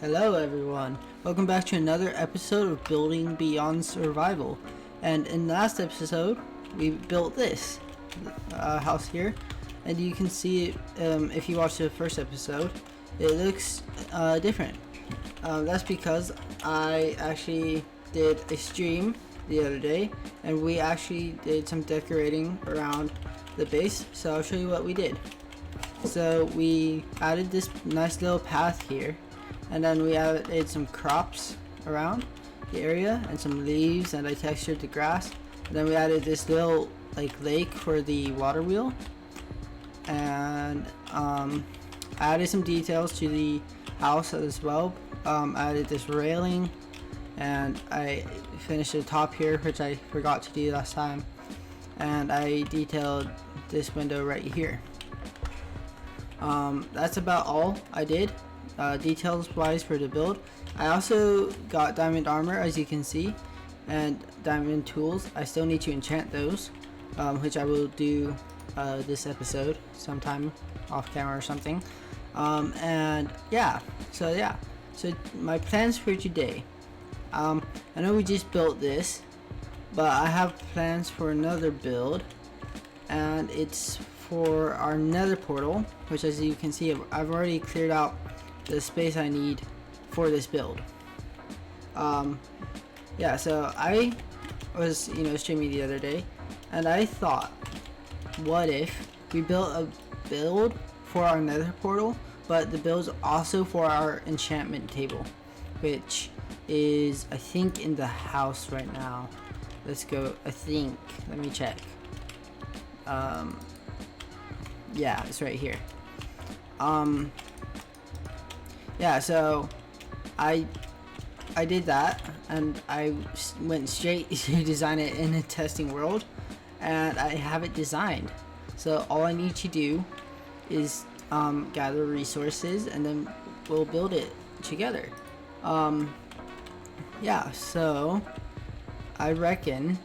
Hello everyone, welcome back to another episode of Building Beyond Survival. And in the last episode, we built this house here, and you can see it if you watch the first episode. It looks different. That's because I actually did a stream the other day, and we actually did some decorating around the base, so I'll show you what we did. So we added this nice little path here, and then we added some crops around the area and some leaves, and I textured the grass. And then we added this little lake for the water wheel, and added some details to the house as well. Added this railing, and I finished the top here, which I forgot to do last time, and I detailed this window right here. That's about all I did details wise for the build. I also got diamond armor, as you can see, and diamond tools. I still need to enchant those, which I will do this episode sometime off camera or something. And so my plans for today, I know we just built this, but I have plans for another build, and it's for our nether portal, which, as you can see, I've already cleared out the space I need for this build. So I was streaming the other day, and I thought, what if we built a build for our nether portal, but the build's also for our enchantment table, which is, I think, in the house right now. Let's go. Let me check. Yeah, it's right here. So I did that, and I went straight to design it in a testing world, and I have it designed. So all I need to do is gather resources, and then we'll build it together. So I reckon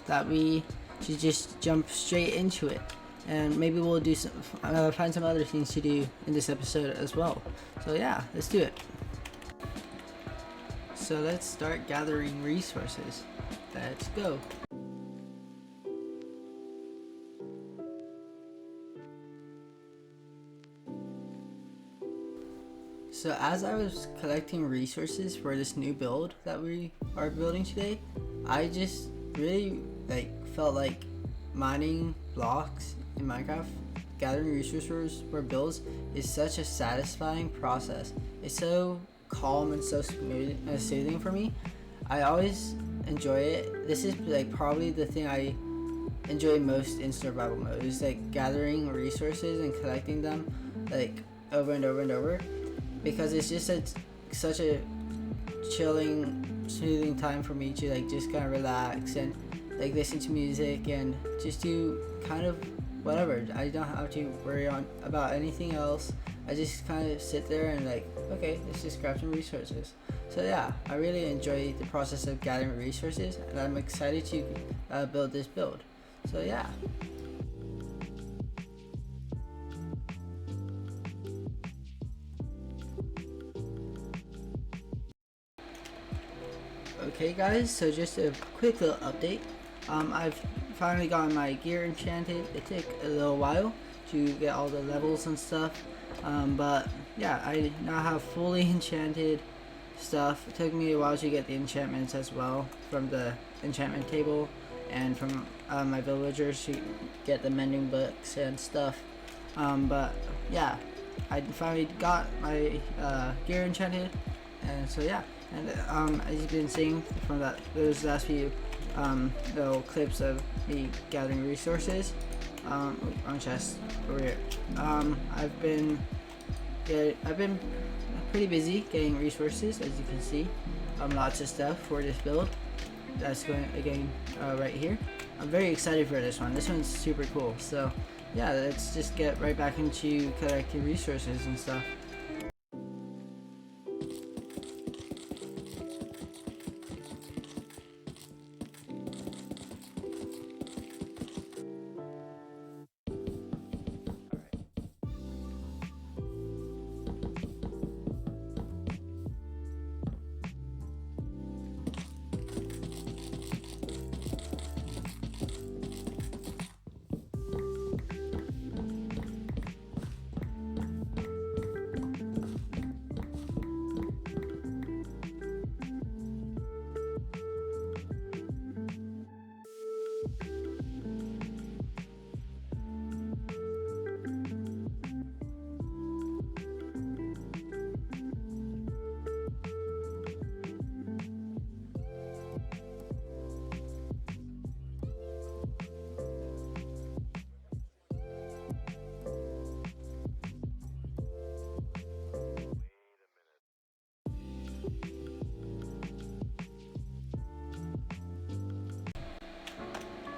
that we should just jump straight into it, and maybe we'll do find some other things to do in this episode as well. So yeah, let's do it. So let's start gathering resources. Let's go. So as I was collecting resources for this new build that we are building today, I just really felt like mining blocks in Minecraft, gathering resources for builds, is such a satisfying process. It's so calm and so smooth and soothing for me. I always enjoy it. This is probably the thing I enjoy most in survival mode, is gathering resources and collecting them over and over and over, because it's just such a chilling, soothing time for me to just kind of relax and listen to music and just do kind of whatever. I don't have to worry about anything else. I just kind of sit there and okay, let's just grab some resources. So yeah, I really enjoy the process of gathering resources, and I'm excited to build this build. So yeah. Okay guys, so just a quick little update. I've finally gotten my gear enchanted. It took a little while to get all the levels and stuff, but yeah, I now have fully enchanted stuff. It took me a while to get the enchantments as well from the enchantment table, and from my villagers to get the mending books and stuff. But yeah, I finally got my gear enchanted, and so yeah. And as you've been seeing from those last few little clips of me gathering resources, on chest over here. I've been pretty busy getting resources, as you can see. Lots of stuff for this build. That's going again right here. I'm very excited for this one. This one's super cool. So yeah, let's just get right back into collecting resources and stuff.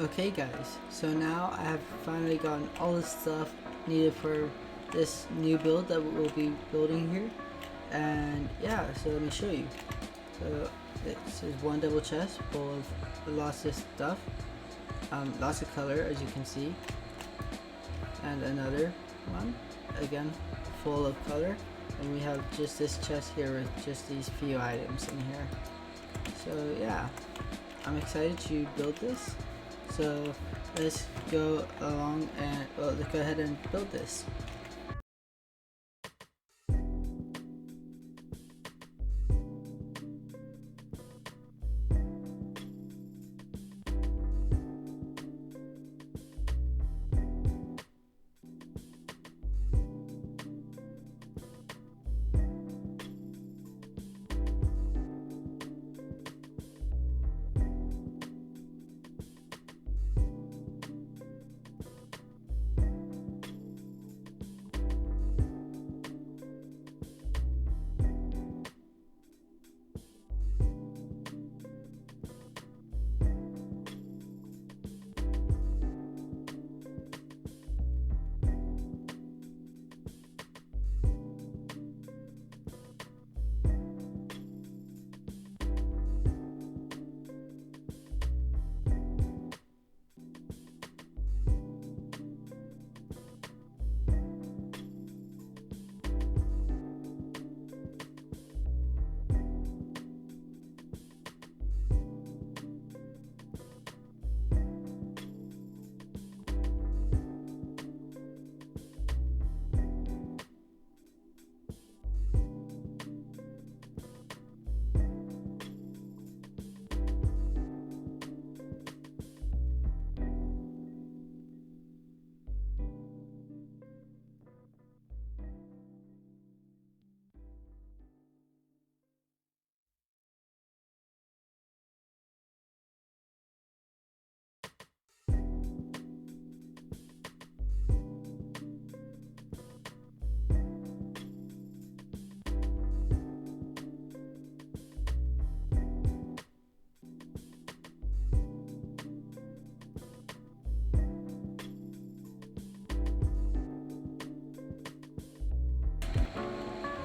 Okay guys, so now I have finally gotten all the stuff needed for this new build that we'll be building here. And yeah, so let me show you. So this is one double chest full of lots of stuff, lots of color as you can see, and another one again full of color, and we have just this chest here with just these few items in here. So yeah, I'm excited to build this. So let's go along and let's go ahead and build this.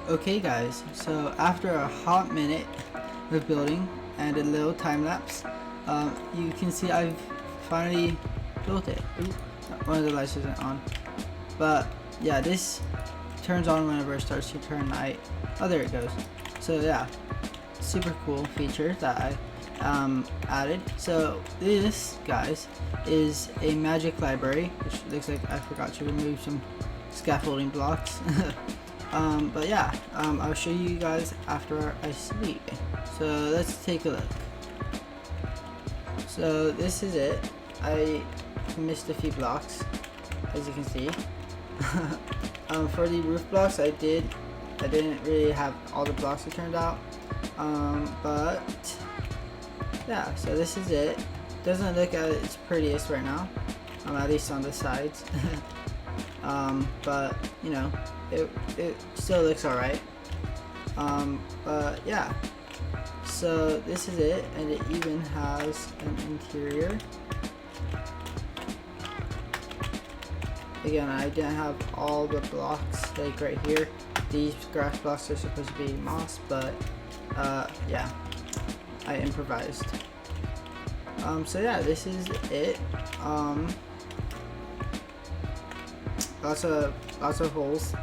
Okay guys, so after a hot minute of building and a little time lapse, you can see I've finally built it. Ooh, one of the lights isn't on, but yeah, this turns on whenever it starts to turn night. Oh, there it goes. So yeah, super cool feature that I added. So this, guys, is a magic library, which looks like I forgot to remove some scaffolding blocks. But yeah, I'll show you guys after I sleep. So let's take a look. So this is it. I missed a few blocks, as you can see. For the roof blocks, I didn't really have all the blocks it turned out. But yeah, so this is it. Doesn't look at its prettiest right now, at least on the sides. But you know, it still looks alright. But yeah, so this is it, and it even has an interior. Again, I didn't have all the blocks like right here. These grass blocks are supposed to be moss, but yeah, I improvised. So yeah, this is it. Lots of holes,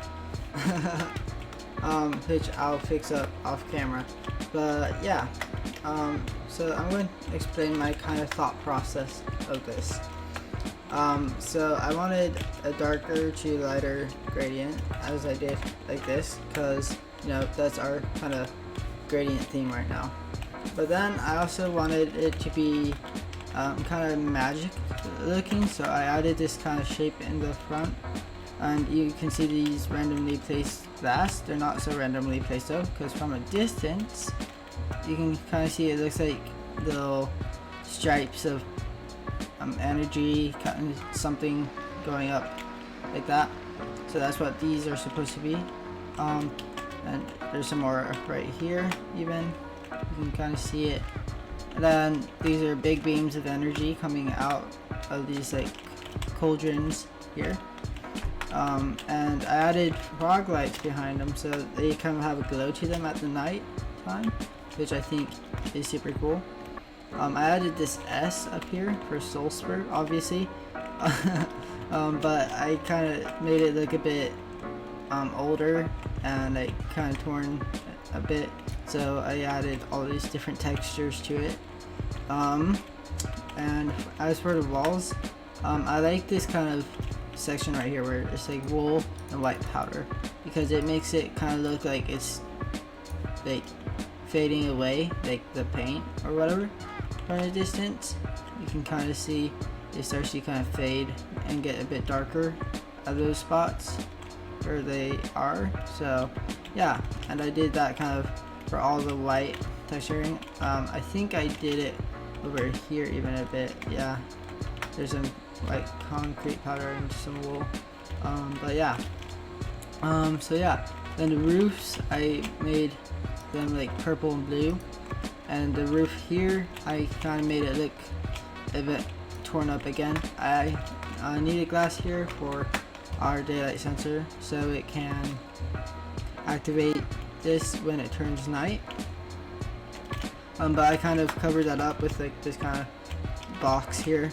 which I'll fix up off camera. But yeah, so I'm going to explain my kind of thought process of this. So I wanted a darker to lighter gradient, as I did like this, because you know that's our kind of gradient theme right now. But then I also wanted it to be kind of magic looking, so I added this kind of shape in the front, and you can see these randomly placed glass. They're not so randomly placed though, because from a distance you can kind of see it looks like little stripes of energy, kind of something going up like that. So that's what these are supposed to be. And there's some more right here even, you can kind of see it. And then these are big beams of energy coming out of these like cauldrons here. And I added fog lights behind them so they kind of have a glow to them at the night time, which I think is super cool. I added this S up here for Soul Spur, obviously, but I kind of made it look a bit older and like kind of torn a bit, so I added all these different textures to it. And as for the walls, I like this kind of section right here where it's like wool and white powder, because it makes it kind of look like it's like fading away, like the paint or whatever. From a distance, you can kind of see it starts to kind of fade and get a bit darker at those spots where they are. So yeah, and I did that kind of for all the white texturing. I think I did it over here even a bit. Yeah, there's some like concrete powder and some wool, but yeah, so yeah, then the roofs I made them like purple and blue, and the roof here I kind of made it look a bit torn up again. I needed glass here for our daylight sensor so it can activate this when it turns night, but I kind of covered that up with like this kind of box here.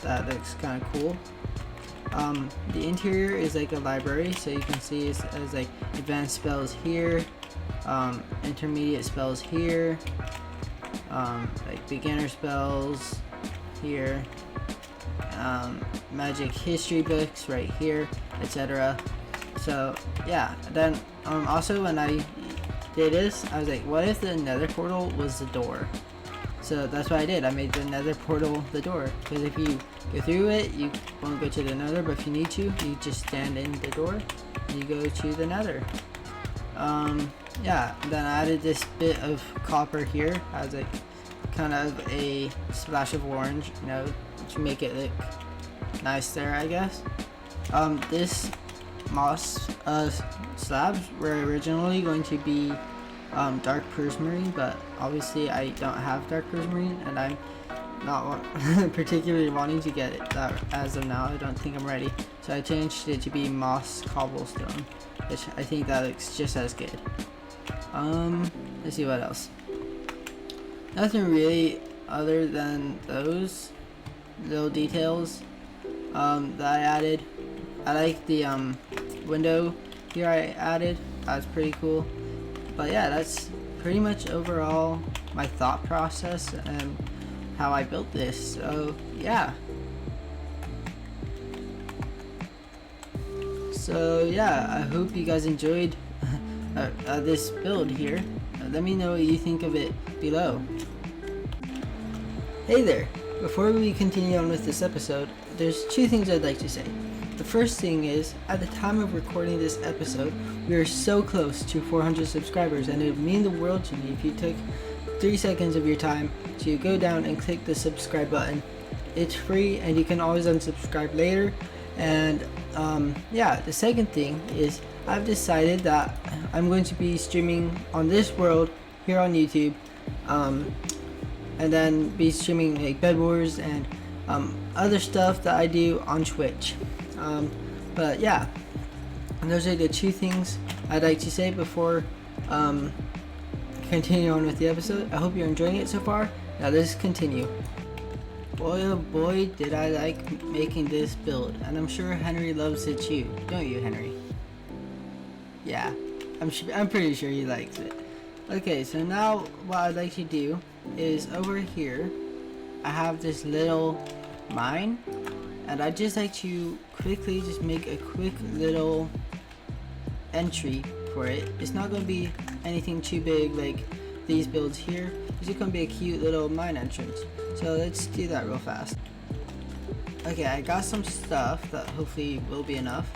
That looks kind of cool. The interior is like a library, so you can see it as like advanced spells here, intermediate spells here, like beginner spells here, magic history books right here, etc. So yeah, then also when I did this, I was like, what if the nether portal was the door? So that's what I did. I made the nether portal the door, because if you go through it, you won't go to the nether, but if you need to, you just stand in the door and you go to the nether. Yeah, then I added this bit of copper here as like kind of a splash of orange, you know, to make it look nice there, I guess. This moss slabs were originally going to be dark prismarine, but obviously I don't have dark prismarine, and I'm not particularly wanting to get it that as of now. I don't think I'm ready, so I changed it to be moss cobblestone, which I think that looks just as good. Let's see what else. Nothing really other than those little details that I added. I like the window here I added. That's pretty cool. But yeah, that's pretty much overall my thought process and how I built this. So yeah. I hope you guys enjoyed this build here. Let me know what you think of it below. Hey there! Before we continue on with this episode, there's two things I'd like to say. The first thing is, at the time of recording this episode, we are so close to 400 subscribers, and it would mean the world to me if you took 3 seconds of your time to go down and click the subscribe button. It's free and you can always unsubscribe later. And yeah, the second thing is I've decided that I'm going to be streaming on this world here on YouTube, and then be streaming like Bed Wars and other stuff that I do on Twitch. But yeah, and those are the two things I'd like to say before continue on with the episode. I hope you're enjoying it so far. Now let's continue. Boy oh boy did I like making this build, and I'm sure Henry loves it too, don't you, Henry? Yeah, I'm pretty sure he likes it. Okay, so now what I'd like to do is over here I have this little mine, and I'd just like to quickly just make a quick little entry for it. It's not going to be anything too big like these builds here. It's just going to be a cute little mine entrance. So let's do that real fast. Okay, I got some stuff that hopefully will be enough,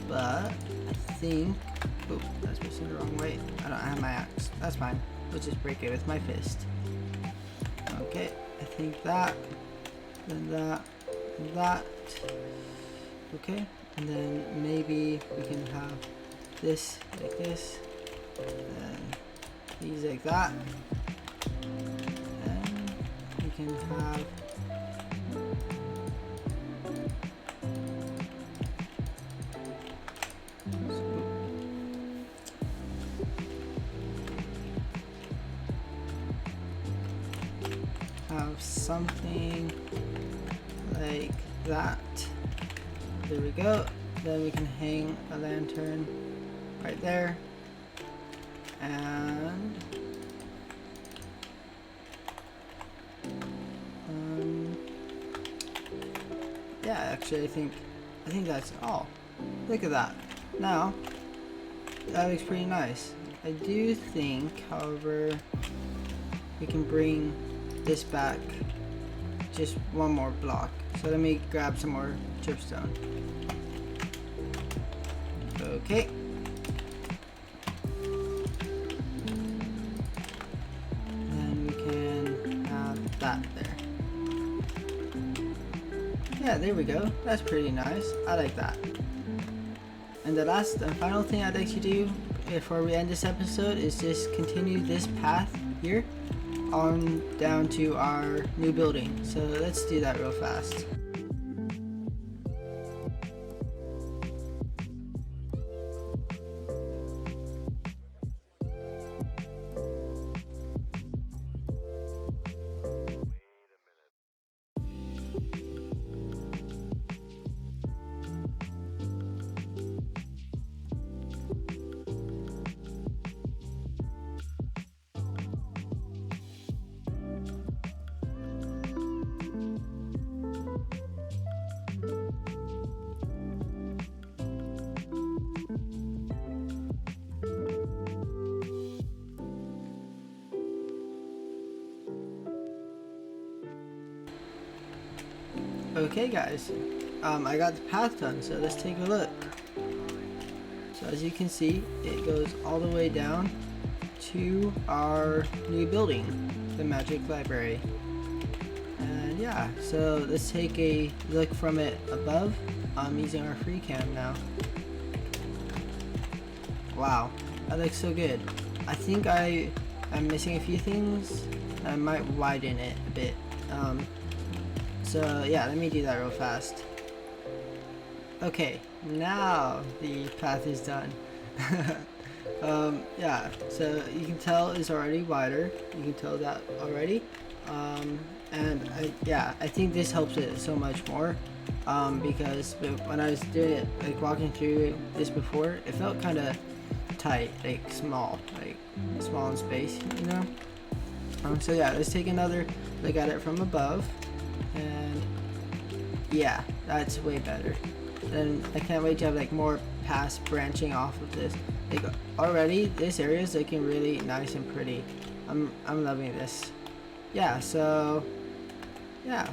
but I think, oh, that's facing the wrong way. I don't have my axe. That's fine. We'll just break it with my fist. Okay, I think that, then that, and that. Okay, and then maybe we can have this like this, and then these like that, and we can have have something like that. There we go. Then we can hang a lantern right there. And yeah, actually I think that's all. Look at that. Now that looks pretty nice. I do think, however, we can bring this back just one more block. So let me grab some more dripstone. Okay. And we can have that there. Yeah, there we go. That's pretty nice. I like that. And the last and final thing I'd like to do before we end this episode is just continue this path here on down to our new building. So let's do that real fast. Okay guys, I got the path done, so let's take a look. So as you can see, it goes all the way down to our new building, the Magic Library. And yeah, so let's take a look from it above. I'm using our free cam now. Wow, that looks so good. I think I am missing a few things. I might widen it a bit. So yeah, let me do that real fast. Okay, now the path is done. Yeah, so you can tell it's already wider. You can tell that already. And I think this helps it so much more. Because when I was doing it, like walking through this before, it felt kind of tight, like small in space, you know? So yeah, let's take another look at it from above. And yeah, that's way better. And I can't wait to have like more paths branching off of this. Like already this area is looking really nice and pretty. I'm loving this. Yeah, so yeah.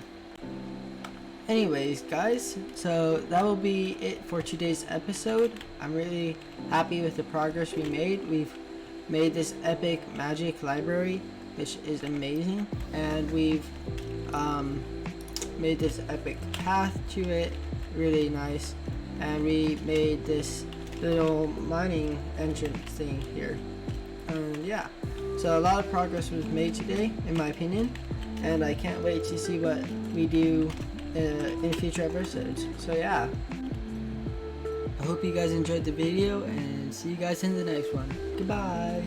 Anyways guys, so that will be it for today's episode. I'm really happy with the progress we made. We've made this epic magic library, which is amazing, and we've made this epic path to it, really nice, and we made this little mining entrance thing here. And yeah, so a lot of progress was made today in my opinion, and I can't wait to see what we do in future episodes. So yeah, I hope you guys enjoyed the video, and see you guys in the next one. Goodbye.